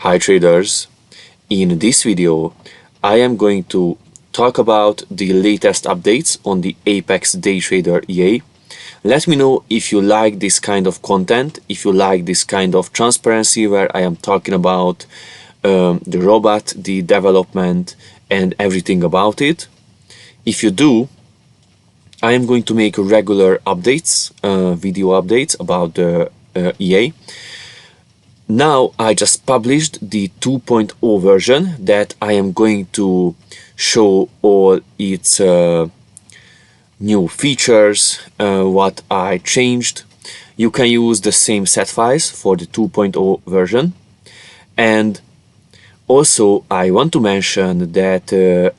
Hi traders, in this video I am going to talk about the latest updates on the Apex Daytrader EA. Let me know if you like this kind of content, if you like this kind of transparency where I am talking about the robot, the development and everything about it. If you do, I am going to make regular updates, video updates about the EA. Now I just published the 2.0 version that I am going to show all its new features, what I changed. You can use the same set files for the 2.0 version. And also I want to mention that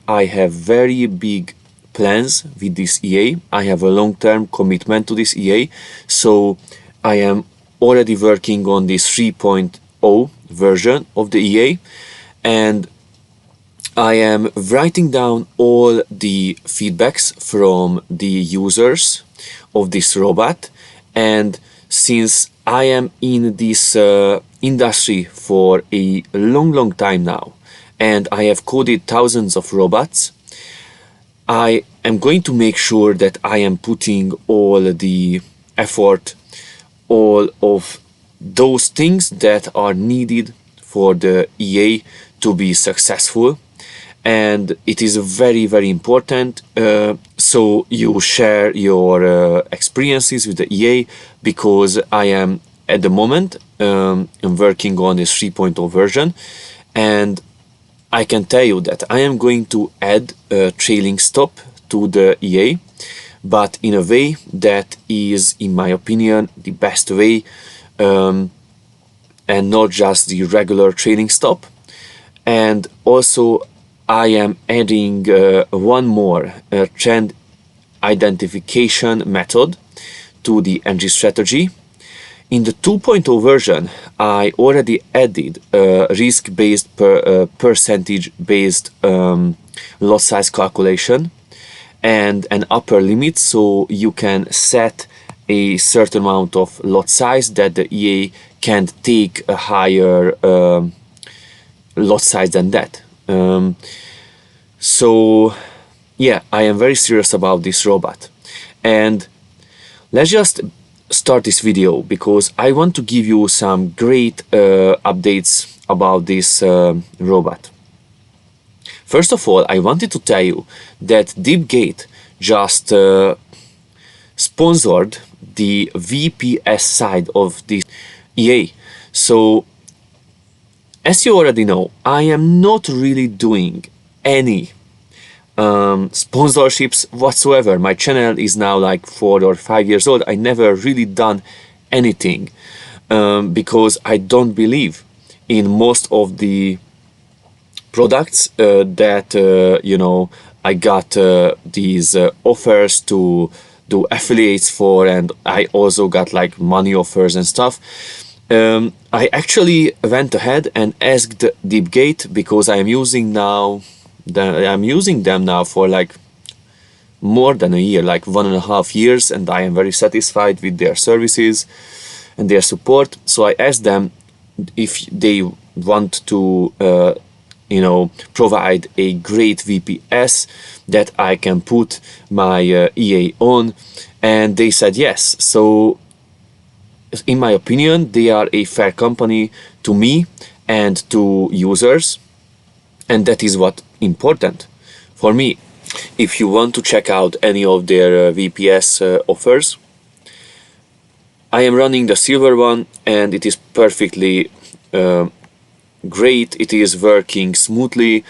I have very big plans with this EA. I have a long-term commitment to this EA, so I am already working on this 3.0 version of the EA, and I am writing down all the feedbacks from the users of this robot. And since I am in this industry for a long time now, and I have coded thousands of robots, I am going to make sure that I am putting all the effort, all of those things that are needed for the EA to be successful. And it is very important, so you share your experiences with the EA, because I am at the moment I'm working on this 3.0 version, and I can tell you that I am going to add a trailing stop to the EA, but in a way that is, in my opinion, the best way, and not just the regular trailing stop. And also I am adding one more trend identification method to the NG strategy. In the 2.0 version, I already added risk-based percentage-based lot size calculation and an upper limit, so you can set a certain amount of lot size that the EA can't take a higher lot size than that. So yeah, I am very serious about this robot, and let's just start this video because I want to give you some great updates about this robot. First of all, I wanted to tell you that DeepGate just sponsored the VPS side of this EA. So as you already know, I am not really doing any sponsorships whatsoever. My channel is now like 4 or 5 years old. I never really done anything because I don't believe in most of the products that you know, I got these offers to do affiliates for, and I also got like money offers and stuff. I actually went ahead and asked DeepGate, because I am using them now for like more than a year, like 1.5 years, and I am very satisfied with their services and their support. So I asked them if they want to you know, provide a great VPS that I can put my EA on, and they said yes. So in my opinion, they are a fair company to me and to users, and that is what important for me. If you want to check out any of their VPS offers, I am running the silver one, and it is perfectly great. It is working smoothly.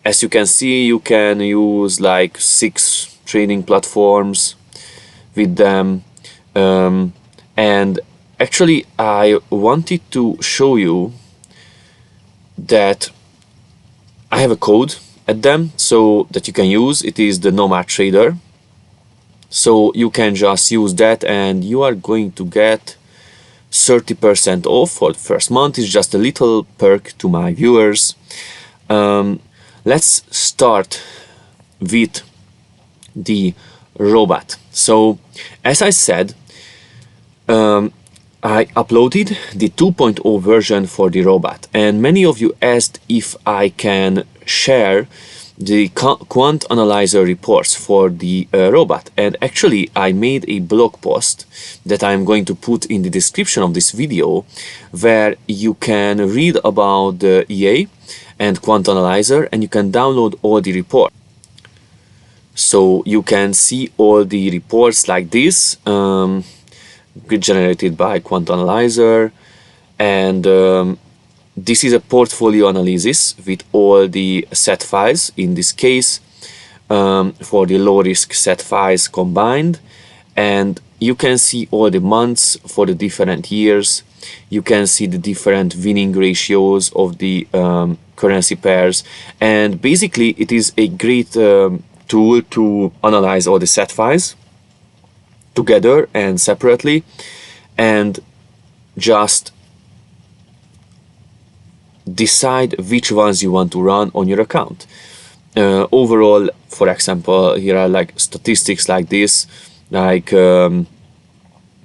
As you can see, you can use like 6 trading platforms with them, and actually I wanted to show you that I have a code at them so that you can use. It is the Metatrader, so you can just use that and you are going to get 30% off for the first month. It's just a little perk to my viewers. Let's start with the robot. So as I said, I uploaded the 2.0 version for the robot, and many of you asked if I can share the quant analyzer reports for the robot, and actually I made a blog post that I'm going to put in the description of this video where you can read about the EA and quant analyzer, and you can download all the reports. So you can see all the reports like this, generated by quant analyzer, and this is a portfolio analysis with all the set files, in this case for the low risk set files combined, and you can see all the months for the different years. You can see the different winning ratios of the currency pairs, and basically it is a great tool to analyze all the set files together and separately, and just decide which ones you want to run on your account. Overall, for example, here are like statistics like this, like the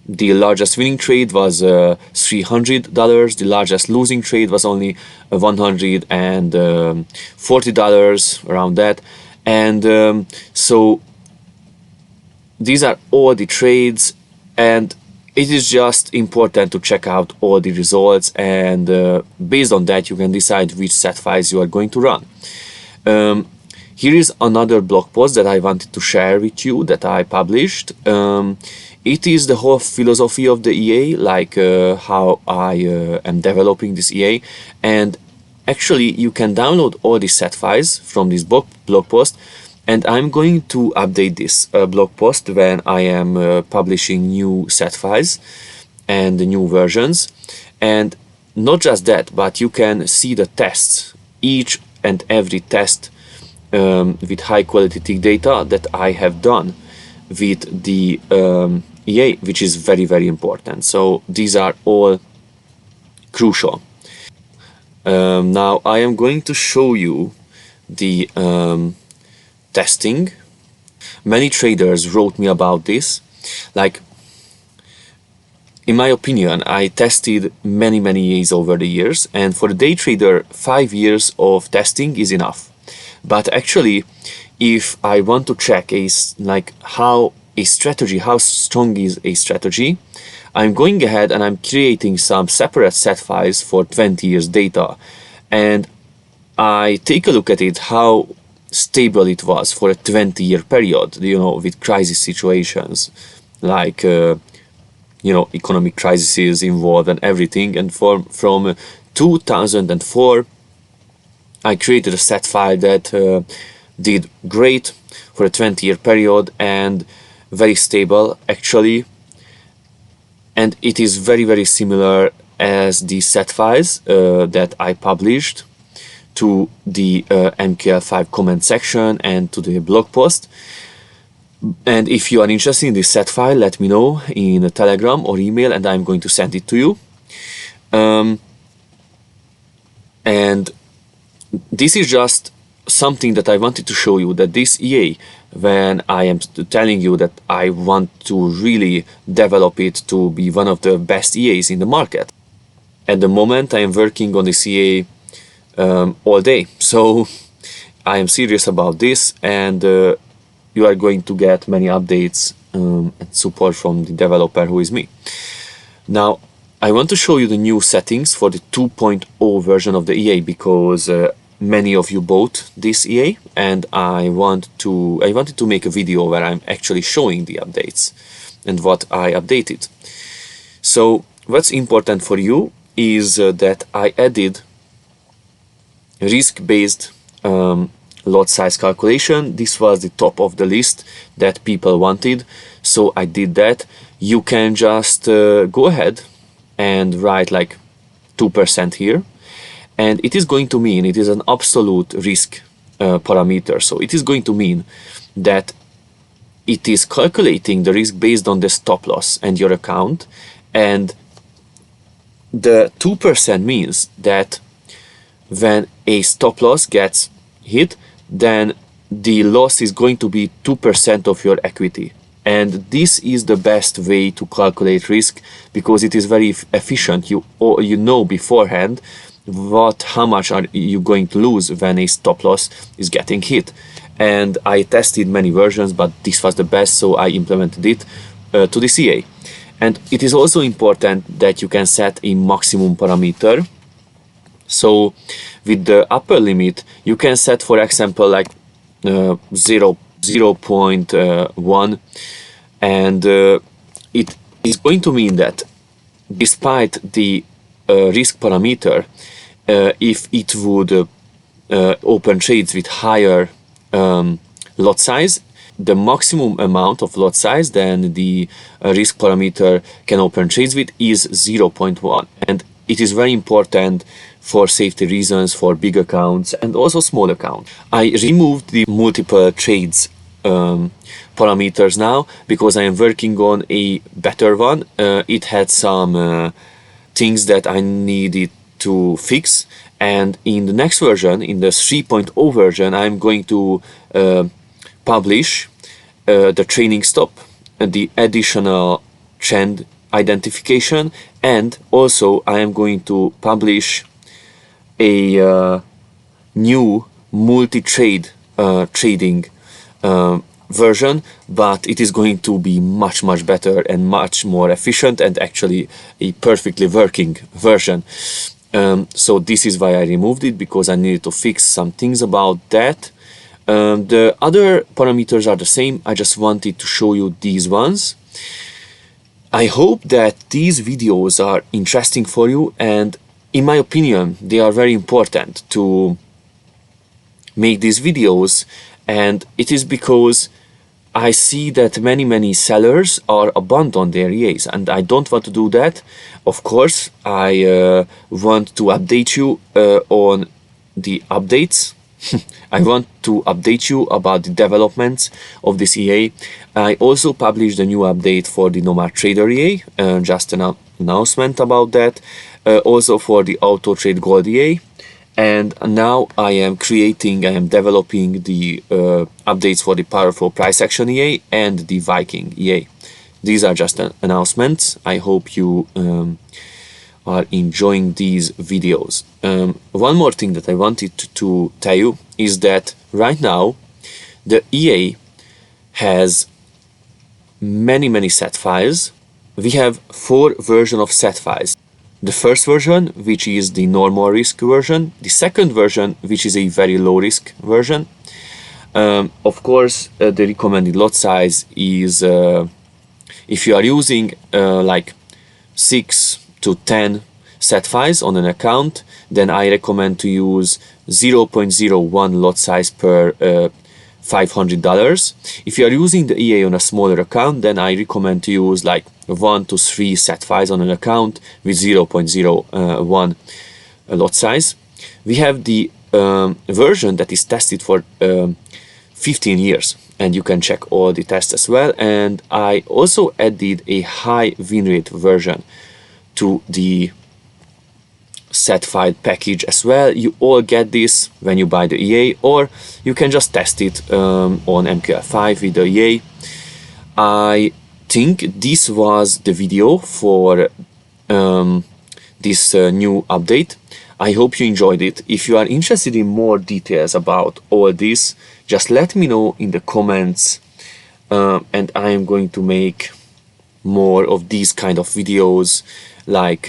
largest winning trade was $300, the largest losing trade was only $140, around that. And so these are all the trades, and it is just important to check out all the results, and based on that you can decide which set files you are going to run. Here is another blog post that I wanted to share with you that I published. It is the whole philosophy of the EA, like how I am developing this EA, and actually you can download all the set files from this blog post, and I'm going to update this blog post when I am publishing new set files and the new versions. And not just that, but you can see the tests, each and every test with high quality tick data that I have done with the EA, which is very, very important. So these are all crucial. Now I am going to show you the testing. Many traders wrote me about this. Like, in my opinion, I tested many EAs over the years, and for the day trader 5 years of testing is enough. But actually, if I want to check how strong is a strategy, I'm going ahead and I'm creating some separate set files for 20 years data, and I take a look at it, how stable it was for a 20-year period, with crisis situations like economic crises involved and everything. And from 2004 I created a set file that did great for a 20-year period and very stable actually, and it is very similar as the set files that I published to the MKL5 comment section and to the blog post. And if you are interested in this set file, let me know in a Telegram or email, and I'm going to send it to you. And this is just something that I wanted to show you, that this EA, when I am telling you that I want to really develop it to be one of the best EAs in the market. At the moment I am working on this EA all day, so I am serious about this, and you are going to get many updates and support from the developer, who is me. Now I want to show you the new settings for the 2.0 version of the EA, because many of you bought this EA, and I wanted to make a video where I'm actually showing the updates and what I updated. So what's important for you is that I added risk-based lot size calculation. This was the top of the list that people wanted, so I did that. You can just go ahead and write like 2% here, and it is going to mean it is an absolute risk parameter. So it is going to mean that it is calculating the risk based on the stop loss and your account, and the 2% means that when a stop loss gets hit, then the loss is going to be 2% of your equity, and this is the best way to calculate risk because it is very efficient. You know beforehand how much are you going to lose when a stop loss is getting hit. And I tested many versions, but this was the best, so I implemented it to the CA. And it is also important that you can set a maximum parameter. So with the upper limit, you can set, for example, like 0.1, and it is going to mean that despite the risk parameter, if it would open trades with higher lot size, the maximum amount of lot size then the risk parameter can open trades with is 0.1, and it is very important for safety reasons for big accounts and also small accounts. I removed the multiple trades parameters now because I am working on a better one. It had some things that I needed to fix, and in the next version, in the 3.0 version, I'm going to publish the training stop, the additional trend identification, and also I am going to publish a new multi-trade trading version, but it is going to be much better and much more efficient, and actually a perfectly working version. So this is why I removed it, because I needed to fix some things about that. The other parameters are the same. I just wanted to show you these ones. I hope that these videos are interesting for you, and in my opinion they are very important to make these videos, and it is because I see that many sellers are abandon their EAs, and I don't want to do that. Of course, I want to update you on the updates. I want to update you about the developments of this EA. I also published a new update for the Nomad Trader EA, just an announcement about that. Also for the Auto Trade Gold EA. And now I am developing the updates for the Powerful Price Action EA and the Viking EA. These are just announcements. I hope you are enjoying these videos. One more thing that I wanted to tell you is that right now the EA has many set files. We have 4 versions of set files. The first version, which is the normal risk version. The second version, which is a very low risk version. Of course, the recommended lot size is, if you are using like 6 to 10 set files on an account, then I recommend to use 0.01 lot size per $500. If you are using the EA on a smaller account, then I recommend to use like 1 to 3 set files on an account with 0.01 lot size. We have the version that is tested for 15 years, and you can check all the tests as well. And I also added a high win rate version to the set file package as well. You all get this when you buy the EA, or you can just test it on MQL5 with the EA. I think this was the video for this new update. I hope you enjoyed it. If you are interested in more details about all this, just let me know in the comments, and I am going to make more of these kind of videos. Like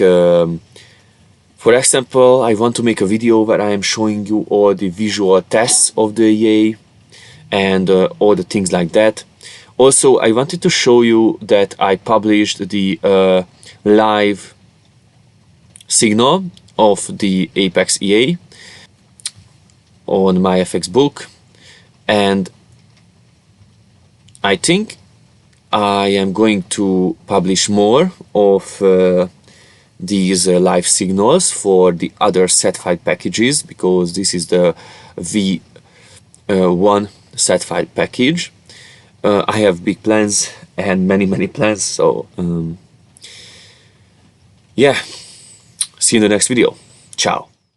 for example, I want to make a video where I am showing you all the visual tests of the EA and all the things like that. Also, I wanted to show you that I published the live signal of the Apex EA on my FX book, and I think I am going to publish more of these live signals for the other set file packages, because this is the V1 set file package. I have big plans and many plans, so yeah, see you in the next video. Ciao.